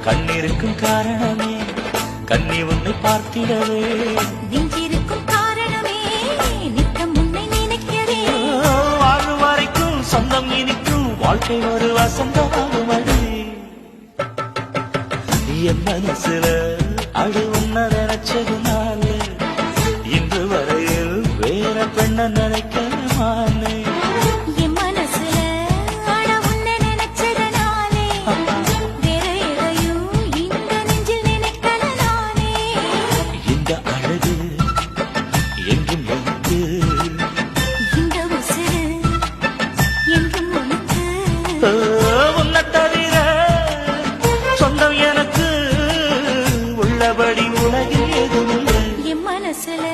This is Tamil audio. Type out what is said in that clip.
கண்ணிருக்கும் காரணமே கண்ணி உன்னை பார்த்திடவே நெஞ்சிருக்கும் காரணமே நித்தம் உன்னை நினைக்கவே வாழும் வரைக்கும் சொந்தம் இனிக்கும் வாழ்க்கை ஒரு வசந்தமாகும் அடி என் மனசுல அடு உன்ன நினைச்சதுனால இன்று வரையில் வேற பெண்ண நினைக்கமானே என் மனசுல அட உன்னை நினைச்சதனாலே வேற எதையும் இந்த நெஞ்சில் நினைக்கல நானே இந்த அழகு எங்கும் எனக்கு இந்த உசுறு என்றும் உனக்கு உன்னை தவிர சொந்தம் எனக்கு உள்ளபடி உலகில் எதுவும் இல்லை என் மனசுல